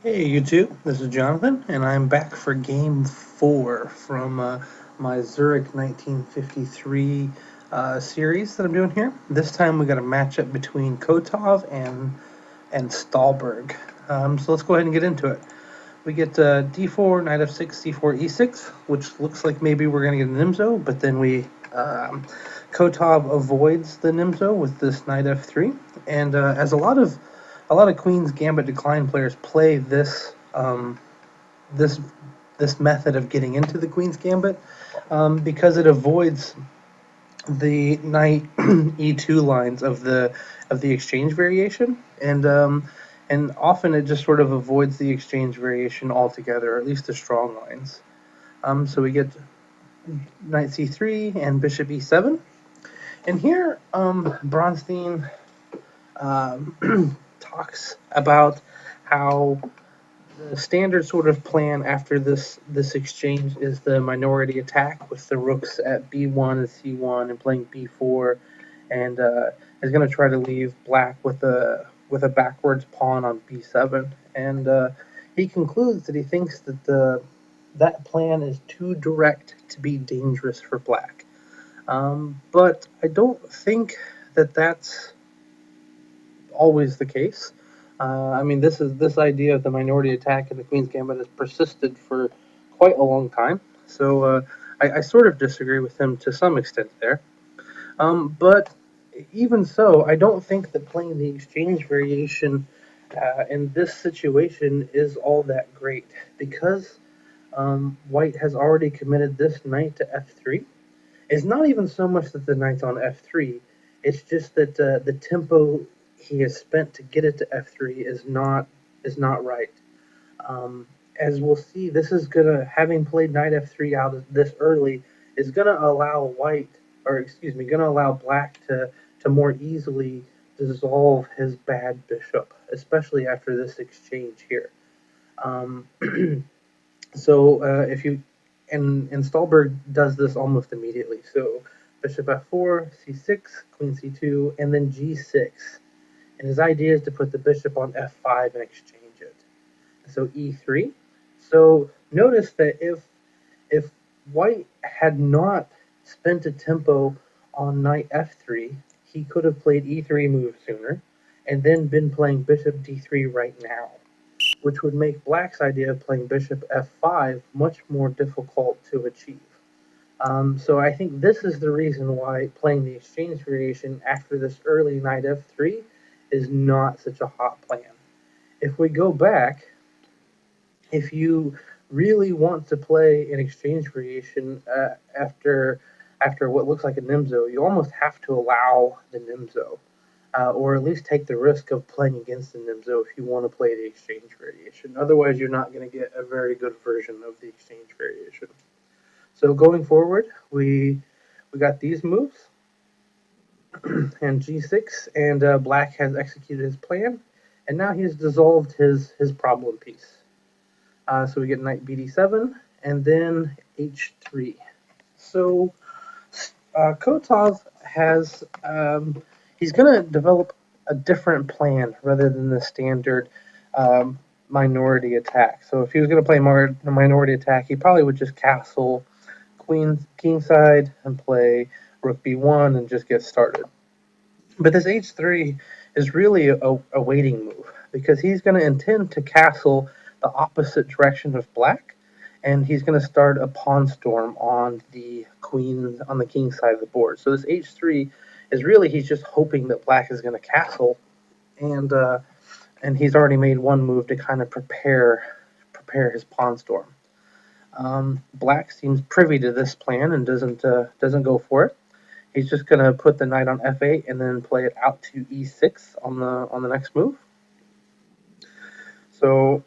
Hey YouTube, this is Jonathan, and I'm back for game 4 from my Zurich 1953 series that I'm doing here. This time we got a matchup between Kotov and Stahlberg. So let's go ahead and get into it. We get d4, knight f6, c4, e6, which looks like maybe we're going to get a Nimzo, but then Kotov avoids the Nimzo with this knight f3, and as a lot of Queen's Gambit decline players play this this method of getting into the Queen's Gambit because it avoids the knight e2 lines of the exchange variation, and often it just sort of avoids the exchange variation altogether, or at least the strong lines. So we get knight c3 and bishop e7, and here Bronstein talks about how the standard sort of plan after this exchange is the minority attack with the rooks at b1 and c1 and playing b4, and is going to try to leave black with a backwards pawn on b7. And he concludes that he thinks that that plan is too direct to be dangerous for black. But I don't think that that's always the case. I mean, this idea of the minority attack in the Queen's Gambit has persisted for quite a long time. So I sort of disagree with him to some extent there. But even so, I don't think that playing the exchange variation in this situation is all that great because White has already committed this knight to f3. It's not even so much that the knight's on f3; it's just that the tempo he has spent to get it to f3 is not right. As we'll see, this is gonna, having played knight f3 out this early, is gonna allow white, or excuse me, gonna allow black to more easily dissolve his bad bishop, especially after this exchange here. Um, so if you and Stahlberg does this almost immediately. So bishop f4, c6, queen c2, and then g6. And his idea is to put the bishop on f5 and exchange it. So e3. So notice that if white had not spent a tempo on knight f3, he could have played e3 move sooner, and then been playing bishop d3 right now, which would make black's idea of playing bishop f5 much more difficult to achieve. So I think this is the reason why playing the exchange variation after this early knight f3 is not such a hot plan. If we go back, if you really want to play an exchange variation after what looks like a Nimzo, you almost have to allow the Nimzo, or at least take the risk of playing against the Nimzo if you want to play the exchange variation. Otherwise, you're not going to get a very good version of the exchange variation. So going forward, we got these moves and g6, and black has executed his plan, and now he has dissolved his problem piece. So we get knight bd7 and then h3. So Kotov has he's going to develop a different plan rather than the standard minority attack. So if he was going to play a minority attack, he probably would just castle queen kingside and play rook b1 and just get started. But this h3 is really a waiting move because he's going to intend to castle the opposite direction of black, and he's going to start a pawn storm on the king side of the board. So this h3 is really, he's just hoping that black is going to castle, and he's already made one move to kind of prepare his pawn storm. Black seems privy to this plan and doesn't go for it. He's just going to put the knight on f8 and then play it out to e6 on the next move. So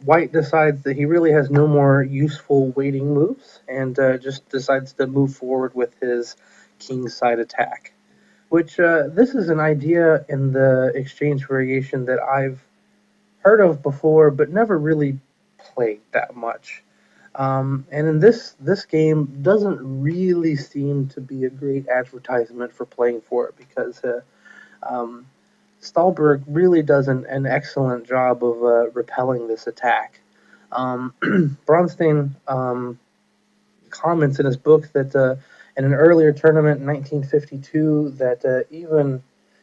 white decides that he really has no more useful waiting moves and just decides to move forward with his kingside attack, which this is an idea in the exchange variation that I've heard of before but never really played that much. And in this game doesn't really seem to be a great advertisement for playing for it because um, Stahlberg really does an excellent job of repelling this attack. Bronstein comments in his book that in an earlier tournament in 1952 that even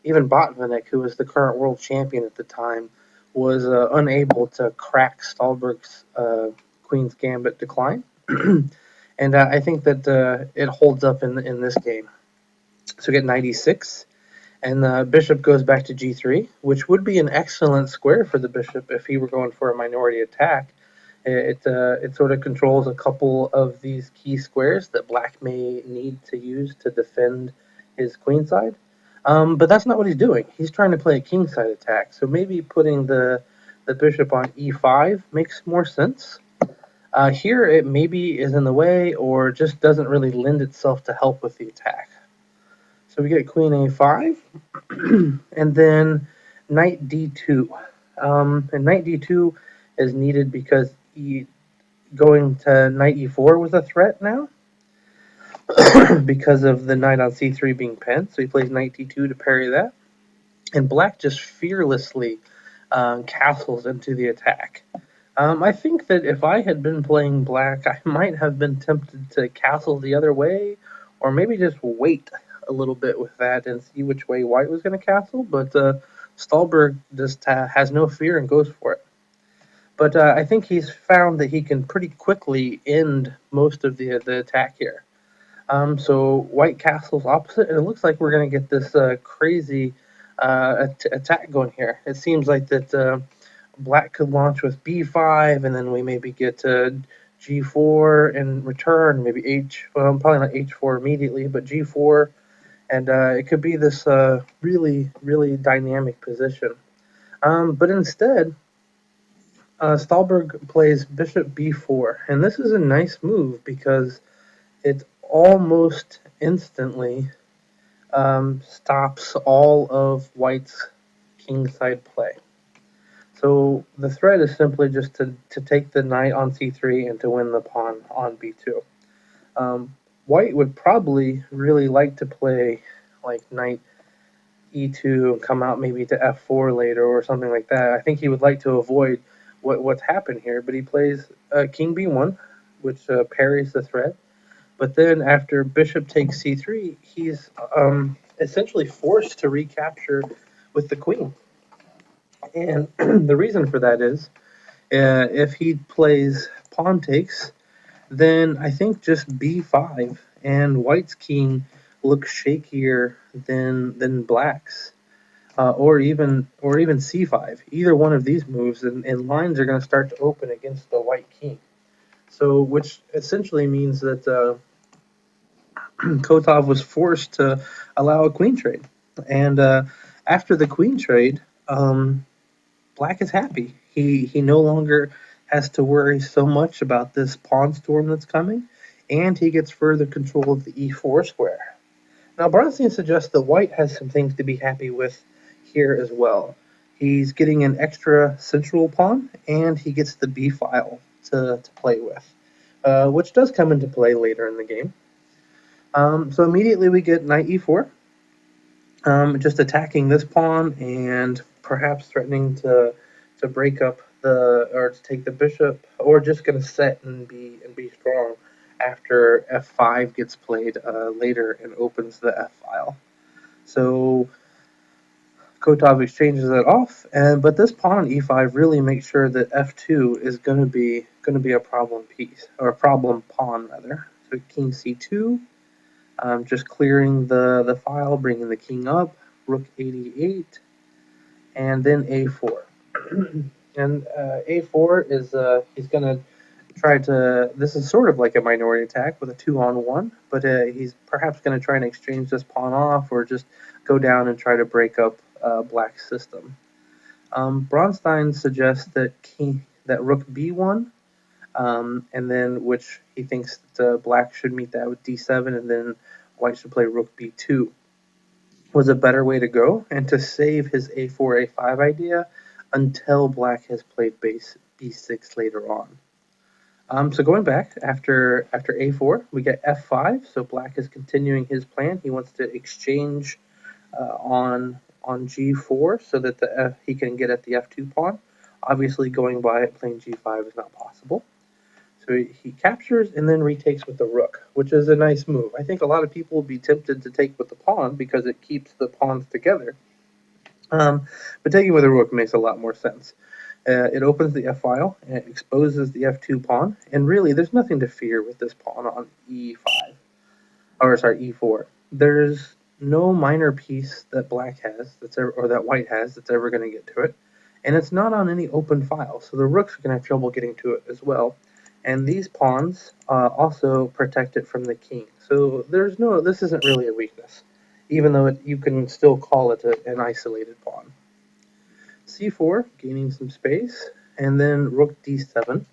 Botvinnik, who was the current world champion at the time, was unable to crack Stahlberg's Queen's Gambit decline. And I think that it holds up in this game. So we get 96, and the bishop goes back to g3, which would be an excellent square for the bishop if he were going for a minority attack. It sort of controls a couple of these key squares that black may need to use to defend his queenside. But that's not what he's doing. He's trying to play a kingside attack. So maybe putting the bishop on e5 makes more sense. Here it maybe is in the way or just doesn't really lend itself to help with the attack. So we get queen a5 and then knight d2. And knight d2 is needed because going to knight e4 was a threat now because of the knight on c3 being pinned. So he plays knight d2 to parry that. And black just fearlessly castles into the attack. I think that if I had been playing black, I might have been tempted to castle the other way, or maybe just wait a little bit with that and see which way white was going to castle. But Stahlberg just has no fear and goes for it. But I think he's found that he can pretty quickly end most of the attack here. So white castles opposite, and it looks like we're going to get this crazy attack going here. It seems like that black could launch with b5, and then we maybe get g4 in return, maybe probably not h4 immediately, but g4, and it could be this really, really dynamic position. But instead, Stahlberg plays bishop b4, and this is a nice move because it almost instantly stops all of white's kingside play. So the threat is simply just to take the knight on c3 and to win the pawn on b2. White would probably really like to play like knight e2 and come out maybe to f4 later or something like that. I think he would like to avoid what's happened here, but he plays king b1, which parries the threat. But then after bishop takes c3, he's essentially forced to recapture with the queen. And the reason for that is if he plays pawn takes, then I think just b5 and white's king looks shakier than black's. Or even c5. Either one of these moves, and lines are going to start to open against the white king. So, which essentially means that Kotov was forced to allow a queen trade. And after the queen trade, black is happy. He no longer has to worry so much about this pawn storm that's coming, and he gets further control of the e4 square. Now, Bronstein suggests that white has some things to be happy with here as well. He's getting an extra central pawn, and he gets the b file to play with, which does come into play later in the game. So immediately we get knight e4, just attacking this pawn and perhaps threatening to break up or to take the bishop, or just going to set and be strong after f5 gets played later and opens the f file. So Kotov exchanges that off, but this pawn on e5 really makes sure that f2 is going to be a problem piece, or a problem pawn rather. So king c2, just clearing the file, bringing the king up, rook 88, and then a4. And a4 is he's going to try to. This is sort of like a minority attack with a 2-on-1, but he's perhaps going to try and exchange this pawn off, or just go down and try to break up black's system. Bronstein suggests that rook b1, and then which he thinks that black should meet that with d7, and then white should play rook b2, was a better way to go, and to save his a4 a5 idea until black has played base b6 later on. So going back after a4, we get f5. So black is continuing his plan. He wants to exchange on on g4 so that he can get at the f2 pawn. Obviously, going by it playing g5 is not possible. So he captures and then retakes with the rook, which is a nice move. I think a lot of people will be tempted to take with the pawn because it keeps the pawns together. But taking with a rook makes a lot more sense. It opens the f-file, and it exposes the f2 pawn, and really there's nothing to fear with this pawn on e5, or sorry, e4. There's no minor piece that black has, or that white has, that's ever going to get to it, and it's not on any open file, so the rook's going to have trouble getting to it as well. And these pawns also protect it from the king, so this isn't really a weakness, even though you can still call it an isolated pawn. c4, gaining some space, and then rook d7,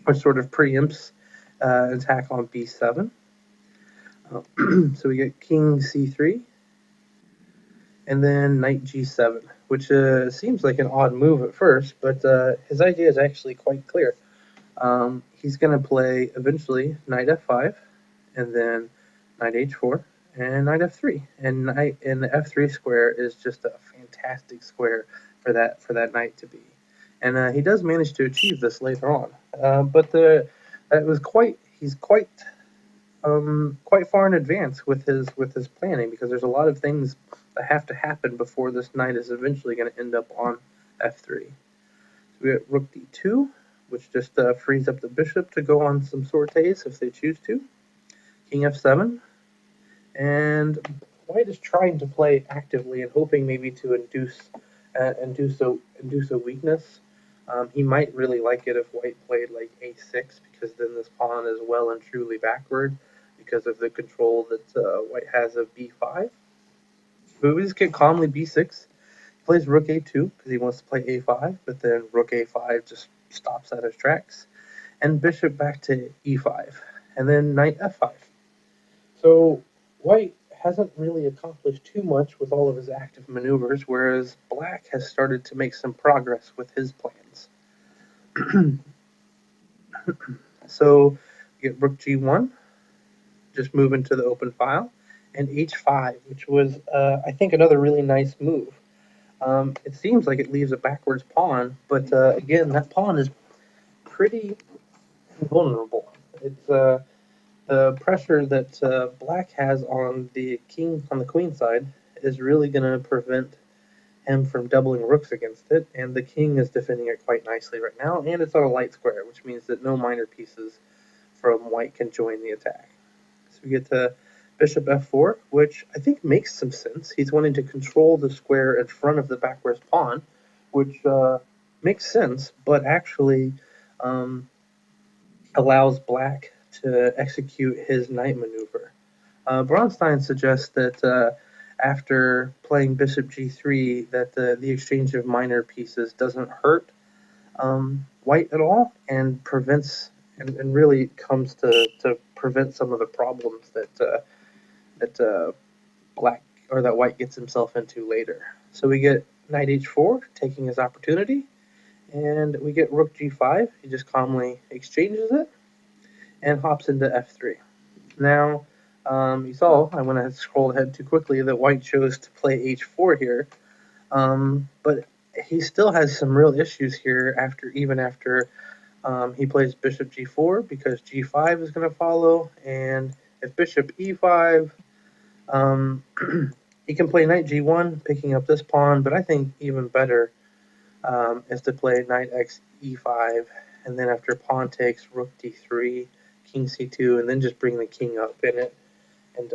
which sort of preempts attack on b7. So we get king c3, and then knight g7, which seems like an odd move at first, but his idea is actually quite clear. He's going to play eventually knight f5, and then knight h4, and knight f3. And the f3 square is just a fantastic square for that knight to be. And he does manage to achieve this later on. But he's quite far in advance with his planning, because there's a lot of things that have to happen before this knight is eventually going to end up on f3. So we have rook d2, which just frees up the bishop to go on some sorties if they choose to. King f7, and white is trying to play actively and hoping maybe to induce a weakness. He might really like it if white played like a6, because then this pawn is well and truly backward because of the control that white has of b5. But we just get calmly b6. He plays rook a2 because he wants to play a5, but then rook a5 just stops at his tracks, and bishop back to e5, and then knight f5. So white hasn't really accomplished too much with all of his active maneuvers, whereas black has started to make some progress with his plans. So you get rook g1, just move into the open file, and h5, which was, I think, another really nice move. It seems like it leaves a backwards pawn, but again, that pawn is pretty vulnerable. It's the pressure that black has on the queen side is really going to prevent him from doubling rooks against it, and the king is defending it quite nicely right now, and it's on a light square, which means that no minor pieces from white can join the attack. So we get to bishop f4, which I think makes some sense. He's wanting to control the square in front of the backwards pawn, which makes sense, but actually allows black to execute his knight maneuver. Bronstein suggests that after playing bishop g3, that the exchange of minor pieces doesn't hurt white at all, and prevents and really comes to prevent some of the problems that black or that white gets himself into later. So we get knight h4, taking his opportunity, and we get rook g5. He just calmly exchanges it and hops into f3. Now, you saw I went ahead, scrolled ahead too quickly, that white chose to play h4 here, but he still has some real issues here even after he plays bishop g4, because g5 is going to follow, and if bishop e5, he can play knight g1, picking up this pawn, but I think even better is to play knight x e5, and then after pawn takes, rook d3, king c2, and then just bring the king up in it. And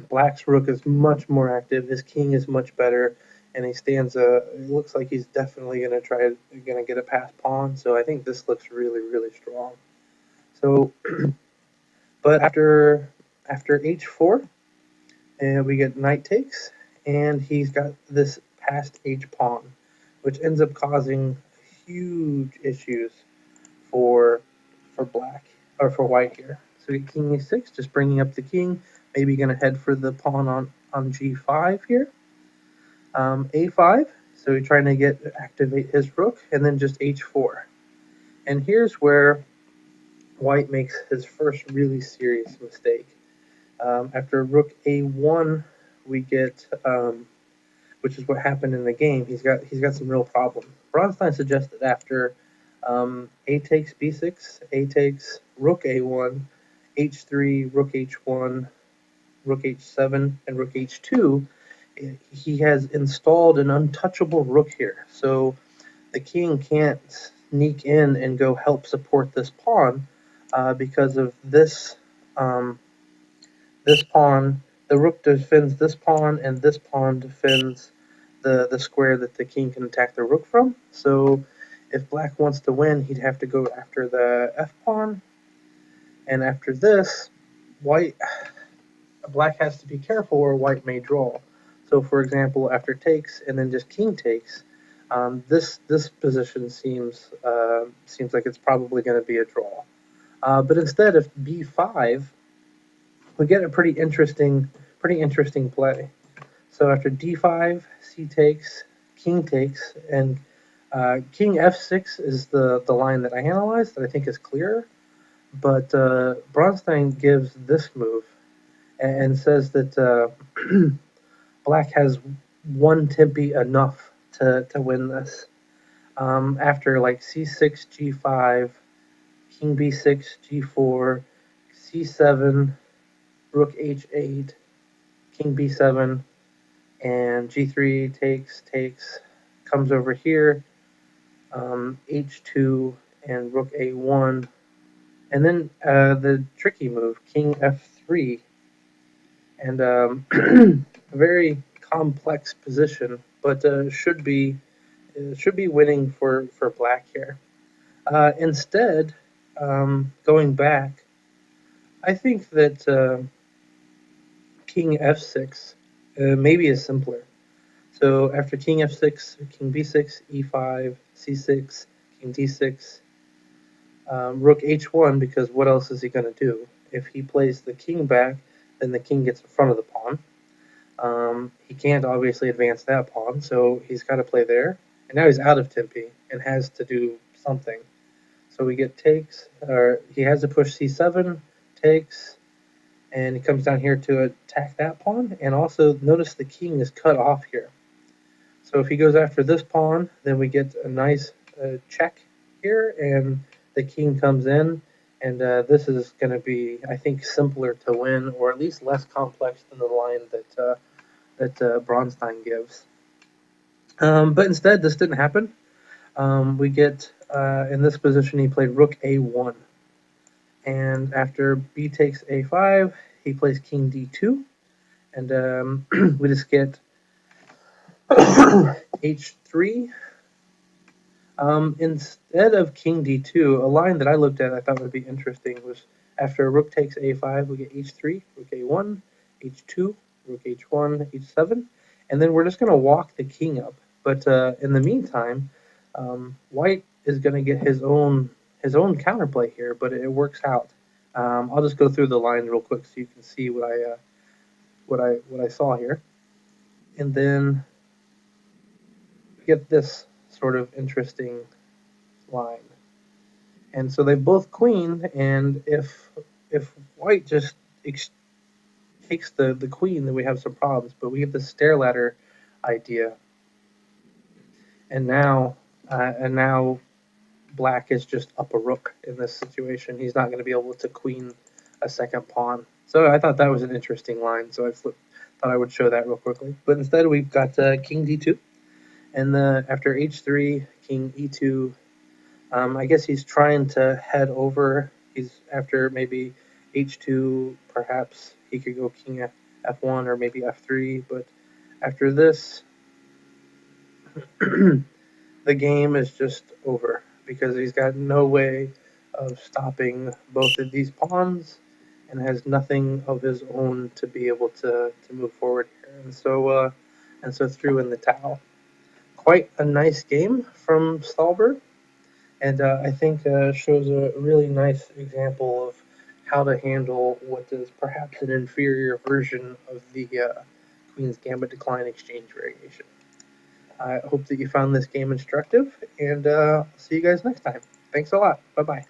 black's rook is much more active, his king is much better, and he stands it looks like he's definitely going to get a pass pawn, so I think this looks really, really strong. So, but after h4, and we get knight takes, and he's got this passed h pawn, which ends up causing huge issues for black, or for white here. So we get king e6, just bringing up the king, maybe going to head for the pawn on g5 here. a5, so he's trying to activate his rook, and then just h4. And here's where white makes his first really serious mistake. After rook a1 we get, which is what happened in the game. He's got some real problems. Bronstein suggested after A takes B6, A takes Rook A1, H3, Rook H1, Rook H7, and Rook H2. He has installed an untouchable rook here, so the king can't sneak in and go help support this pawn because of this. This pawn, the rook defends this pawn, and this pawn defends the square that the king can attack the rook from. So if black wants to win, he'd have to go after the f pawn, and after this, black has to be careful or white may draw. So for example, after takes and then just king takes, this position seems like it's probably going to be a draw. But instead of b5, we get a pretty interesting play. So after d5, c takes, king takes, and king f6 is the line that I analyzed that I think is clearer. But Bronstein gives this move and says that black has one tempi enough to win this. After like c6, g5, king b6, g4, c7, rook h8, king b7, and g3 takes, comes over here, h2 and rook a1, and then the tricky move, king f3, and a very complex position, but should be winning for black here. Instead, going back, I think that king f6 maybe is simpler. So after king f6, king b6, e5, c6, king d6, rook h1, because what else is he going to do? If he plays the king back, then the king gets in front of the pawn. He can't obviously advance that pawn, so he's got to play there. And now he's out of tempi and has to do something. So we get takes, or he has to push c7, takes, and he comes down here to attack that pawn. And also notice the king is cut off here. So if he goes after this pawn, then we get a nice check here, and the king comes in. And this is going to be, I think, simpler to win, or at least less complex than the line that Bronstein gives. But instead, this didn't happen. We get, in this position, he played rook a1. And after b takes a5, he plays king d2. And we just get h3. Instead of king d2, a line that I looked at I thought would be interesting was after rook takes a5, we get h3, rook a1, h2, rook h1, h7, and then we're just going to walk the king up. But in the meantime, white is going to get his own counterplay here, but it works out. I'll just go through the lines real quick so you can see what I saw here, and then get this sort of interesting line. And so they both queen, and if white just takes the queen, then we have some problems. But we get the stair ladder idea, and now black is just up a rook in this situation. He's not going to be able to queen a second pawn. So I thought that was an interesting line. So I thought I would show that real quickly. But instead we've got king d2, and after h3, king e2. I guess he's trying to head over. He's after maybe h2, perhaps he could go king f1 or maybe f3. But after this, the game is just over because he's got no way of stopping both of these pawns and has nothing of his own to be able to move forward here. And so threw in the towel. Quite a nice game from Stahlberg. And I think shows a really nice example of how to handle what is perhaps an inferior version of the Queen's Gambit decline exchange variation. I hope that you found this game instructive, and see you guys next time. Thanks a lot. Bye-bye.